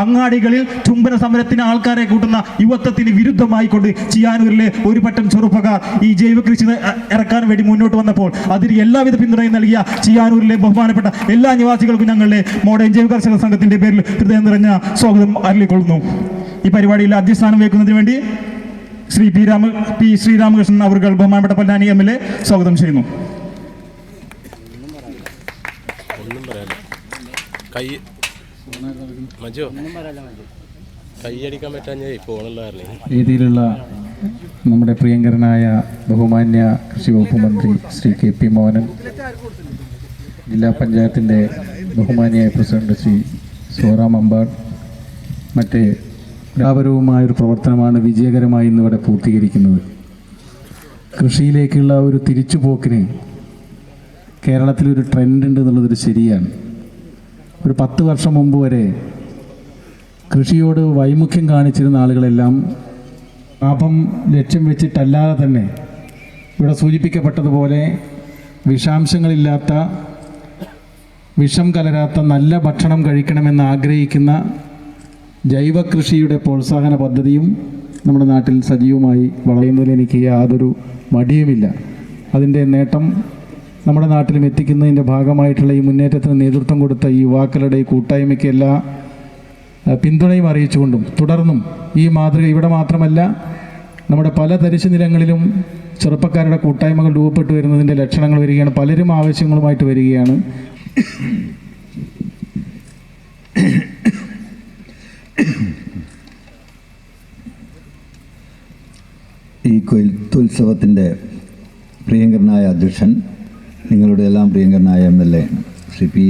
അങ്ങാടികളിൽ ചുംബന സമരത്തിന് ആൾക്കാരെ കൂട്ടുന്ന യുവത്വത്തിന് വിരുദ്ധമായി കൊണ്ട് ചിയാനൂരിലെ ഒരു പറ്റം ചെറുപ്പക്കാർ ഈ ജൈവ കൃഷി ഇറക്കാൻ വേണ്ടി മുന്നോട്ട് വന്നപ്പോൾ അതിന് എല്ലാവിധ പിന്തുണയും നൽകിയ ചിയാനൂരിലെ ബഹുമാനപ്പെട്ട എല്ലാ നിവാസികൾക്കും ഞങ്ങളുടെ മോഡേൺ ജൈവ കർഷക സംഘത്തിന്റെ പേരിൽ ഹൃദയം നിറഞ്ഞ സ്വാഗതം അറിയിക്കൊള്ളുന്നു. ഈ പരിപാടിയിൽ അധ്യസ്ഥാനം വയ്ക്കുന്നതിന് വേണ്ടി ശ്രീ പി ശ്രീരാമകൃഷ്ണൻ അവർ ബഹുമാനപ്പെട്ട പൊന്നാനി MLA സ്വാഗതം ചെയ്യുന്നു. രീതിയിലുള്ള നമ്മുടെ പ്രിയങ്കരനായ ബഹുമാന്യ കൃഷി വകുപ്പ് മന്ത്രി ശ്രീ KP മോഹനൻ, ജില്ലാ പഞ്ചായത്തിൻ്റെ ബഹുമാന്യായ പ്രസിഡന്റ് ശ്രീ സോറാം അമ്പാട്, മറ്റ് വ്യാപരവുമായൊരു പ്രവർത്തനമാണ് വിജയകരമായി ഇന്നിവിടെ പൂർത്തീകരിക്കുന്നത്. കൃഷിയിലേക്കുള്ള ഒരു തിരിച്ചുപോക്കിന് കേരളത്തിലൊരു ട്രെൻഡ് ഉണ്ട് എന്നുള്ളതൊരു ശരിയാണ്. ഒരു 10 വർഷം മുമ്പ് വരെ കൃഷിയോട് വൈമുഖ്യം കാണിച്ചിരുന്ന ആളുകളെല്ലാം ലാഭം ലക്ഷ്യം വെച്ചിട്ടല്ലാതെ തന്നെ ഇവിടെ സൂചിപ്പിക്കപ്പെട്ടതുപോലെ വിഷാംശങ്ങളില്ലാത്ത, വിഷം കലരാത്ത നല്ല ഭക്ഷണം കഴിക്കണമെന്ന് ആഗ്രഹിക്കുന്ന ജൈവ കൃഷിയുടെ പ്രോത്സാഹന പദ്ധതിയും നമ്മുടെ നാട്ടിൽ സജീവമായി വളരുന്നതിൽ എനിക്ക് യാതൊരു മടിയുമില്ല. അതിൻ്റെ നേട്ടം നമ്മുടെ നാട്ടിലും എത്തിക്കുന്നതിൻ്റെ ഭാഗമായിട്ടുള്ള ഈ മുന്നേറ്റത്തിന് നേതൃത്വം കൊടുത്ത ഈ യുവാക്കളുടെ ഈ കൂട്ടായ്മയ്ക്ക് എല്ലാ പിന്തുണയും അറിയിച്ചുകൊണ്ടും തുടർന്നും ഈ മാതൃക ഇവിടെ മാത്രമല്ല നമ്മുടെ പല തരിശു നിലങ്ങളിലും ചെറുപ്പക്കാരുടെ കൂട്ടായ്മകൾ രൂപപ്പെട്ടു വരുന്നതിൻ്റെ ലക്ഷണങ്ങൾ വരികയാണ്. പലരും ആവശ്യങ്ങളുമായിട്ട് വരികയാണ്. ഈ കൊയ്ത്തുത്സവത്തിൻ്റെ പ്രിയങ്കരനായ അധ്യക്ഷൻ, നിങ്ങളുടെ എല്ലാം പ്രിയങ്കരനായ MLA ശ്രീ P